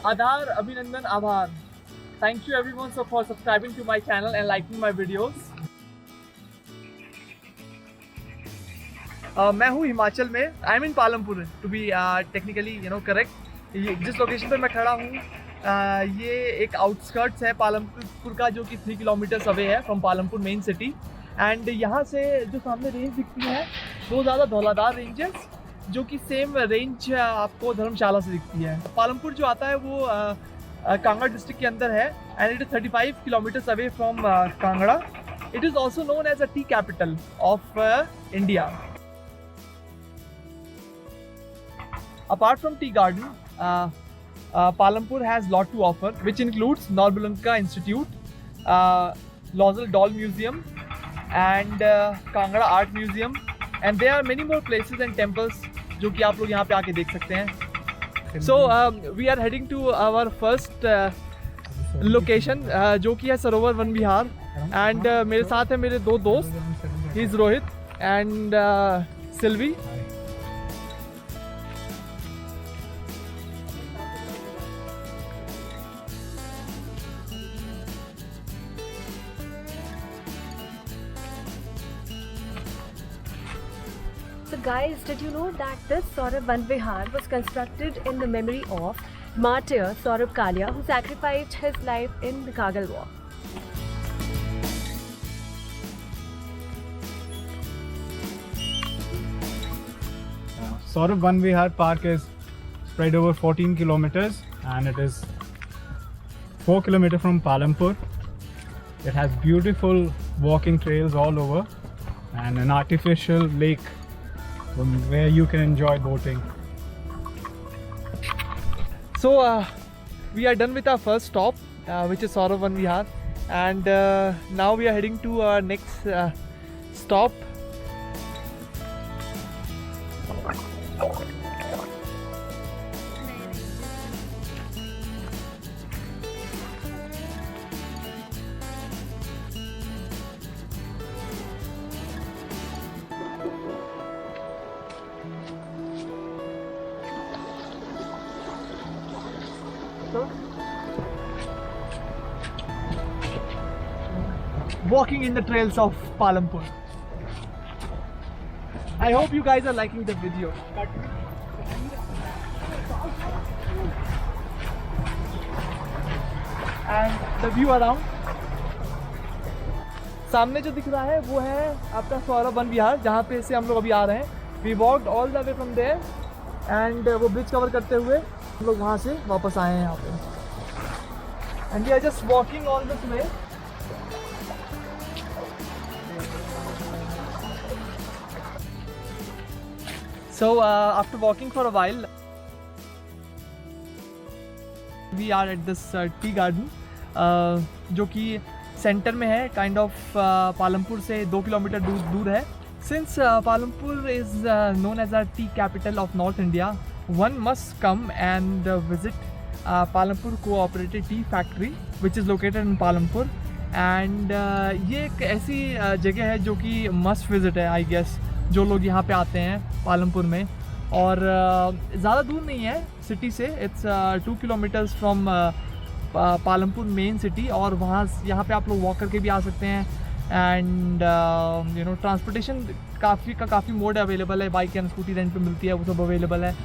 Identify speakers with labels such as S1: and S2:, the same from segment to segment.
S1: Adar, Abhinandan, Abhar. Thank you everyone for subscribing to my channel and liking my videos. मैं हूँ हिमाचल में. I am in Palampur to be technically correct. जिस location पर मैं खड़ा हूँ ये एक आउटस्कर्ट्स है पालमपुर का, जो कि 3 किलोमीटर्स अवे है from Palampur main city. And यहाँ से जो सामने रेंज दिखती है वो ज़्यादा धौलाधार रेंजेस, जो कि सेम रेंज आपको धर्मशाला से दिखती है. पालमपुर जो आता है वो कांगड़ा डिस्ट्रिक्ट के अंदर है and it is 35 kilometres away from Kangra. It is also known as a tea capital of India. Apart from tea garden, Palampur has lot to offer, which includes Norbulunka Institute, Losel Doll Museum, and Kangra Art Museum, and there are many more places and temples जो कि आप लोग यहाँ पे आके देख सकते हैं. So we are heading to our first location जो कि है सरोवर वन विहार. एंड मेरे साथ है मेरे दो दोस्त, he is Rohit and Silvi.
S2: So guys, did you know that this Saurabh Van Vihar was constructed in the memory of martyr Saurabh Kalia, who sacrificed his life in the Kargil War?
S3: Saurabh Van Vihar Park is spread over 14 kilometers and it is 4 kilometers from Palampur. It has beautiful walking trails all over and an artificial lake where you can enjoy boating.
S1: So we are done with our first stop, which is Saurabh Van Vihar, and now we are heading to our next stop. Walking in the trails of Palampur. I hope you guys are liking the video. And the view around. सामने जो दिख रहा है वो है आपका Saurabh one विहार, जहाँ पे से हम लोग अभी आ रहे हैं. We walked all the way from there and वो ब्रिज कवर करते हुए हम लोग वहाँ से वापस आए हैं यहाँ पे. And we are just walking all this way. So after walking for a while, we are at this tea garden, जो कि सेंटर में है, काइंड ऑफ पालमपुर से 2 किलोमीटर दूर है. Since Palampur is known as a tea capital of North India, one must come and visit Palampur Cooperative Tea Factory, which is located in Palampur. And ये एक ऐसी जगह है जो कि मस्ट विजिट है, आई गेस, जो लोग यहाँ पे आते हैं पालमपुर में. और ज़्यादा दूर नहीं है सिटी से. It's 2 kilometres from Palampur main city. और वहाँ यहाँ पे आप लोग वॉक करके भी आ सकते हैं. एंड ट्रांसपोर्टेशन काफ़ी मोड अवेलेबल है. बाइक एंड स्कूटी रेंट पे मिलती है, वो सब अवेलेबल है.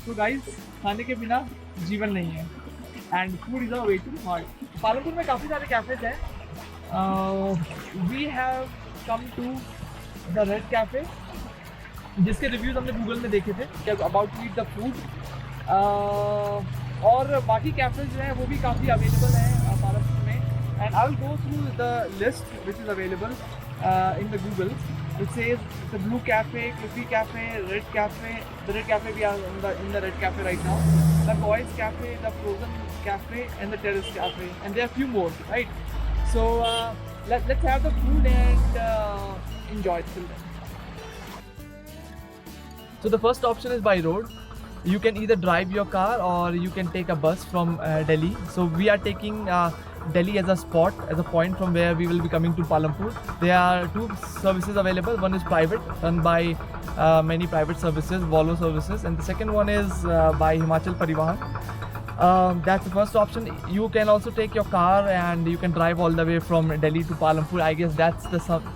S1: तो गाइस, खाने के बिना जीवन नहीं है and food is a way to heart. Palampur में काफ़ी सारे कैफ़ेज हैं. We have come to the red cafe, जिसके रिव्यूज़ हमने गूगल में देखे थे about to eat the food. और बाकी कैफ़ेज जो हैं वो भी काफ़ी अवेलेबल हैं पालमपुर में. And I will go through the list which is available in the Google. It says the Blue Cafe, Cliffy Cafe, Red Cafe. The Red Cafe, we are in the Red Cafe right now. the Koi's Cafe, the Frozen Cafe, and the Terrace Cafe, and there are a few more, right? So let's have the food and enjoy it till then. So the first option is by road. You can either drive your car or you can take a bus from Delhi. So we are taking Delhi as a spot, as a point from where we will be coming to Palampur. There are two services available. One is private, run by many private services, Volvo services, and the second one is by Himachal Parivahan. That's the first option. You can also take your car and you can drive all the way from Delhi to Palampur. I guess that's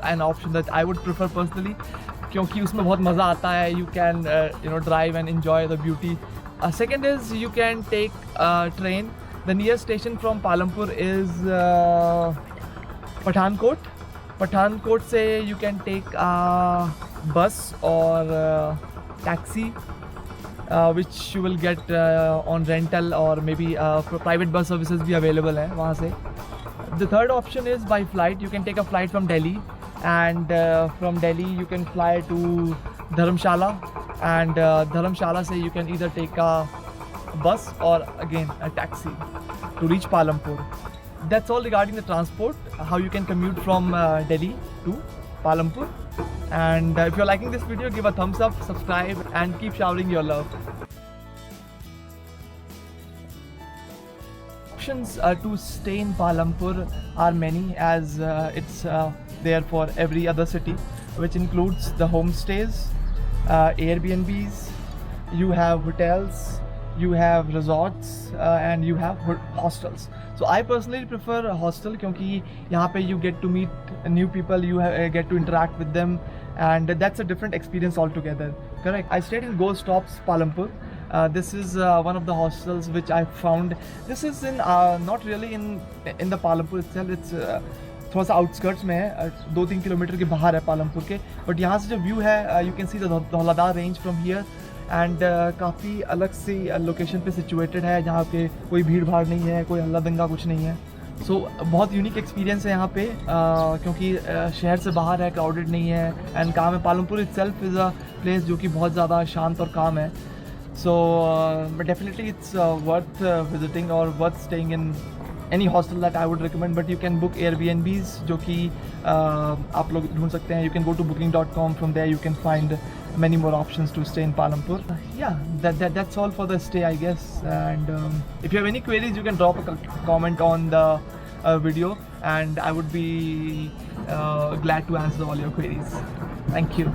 S1: an option that I would prefer personally, क्योंकि उसमें बहुत मज़ा आता है. You can drive and enjoy the beauty. Second is you can take a train. The nearest station from Palampur is Pathankot. Pathankot से you can take a bus or taxi, which you will get on rental, or maybe private bus services भी available हैं वहाँ से. The third option is by flight. You can take a flight from Delhi, and from Delhi you can fly to Dharamshala, and Dharamshala से you can either take a bus or again a taxi to reach Palampur. That's all regarding the transport, how you can commute from Delhi to Palampur. And if you're liking this video, give a thumbs up, subscribe, and keep showering your love. Options to stay in Palampur are many, as it's there for every other city, which includes the homestays, Airbnbs, you have hotels, you have resorts, and you have hostels. So I personally prefer a hostel क्योंकि यहाँ पे you get to meet new people, you get to interact with them, and that's a different experience altogether. Correct. I stayed in Ghost Stops, Palampur. This is one of the hostels which I found. This is in not really in the Palampur itself. It's थोड़ा सा outskirts में है, 2-3 kilometre के बाहर है पालमपुर के. But यहाँ से जो व्यू है, you can see the Dhauladhar range from here, and काफ़ी अलग सी लोकेशन पे सिचुएटेड है, जहाँ पे कोई भीड़ भाड़ नहीं है, कोई हल्ला दंगा कुछ नहीं है. सो बहुत यूनिक एक्सपीरियंस है यहाँ पे, क्योंकि शहर से बाहर है, क्राउडेड नहीं है, एंड काम है. Palampur itself is a place जो कि बहुत ज़्यादा शांत और काम है. So definitely it's worth visiting और worth staying in any hostel that I would recommend. But you can book Airbnbs जो कि आप लोग ढूंढ सकते हैं. You can go to booking.com. From there you can find many more options to stay in Palampur. Yeah, that's all for the stay, I guess. And if you have any queries, you can drop a comment on the video, and I would be glad to answer all your queries. Thank you.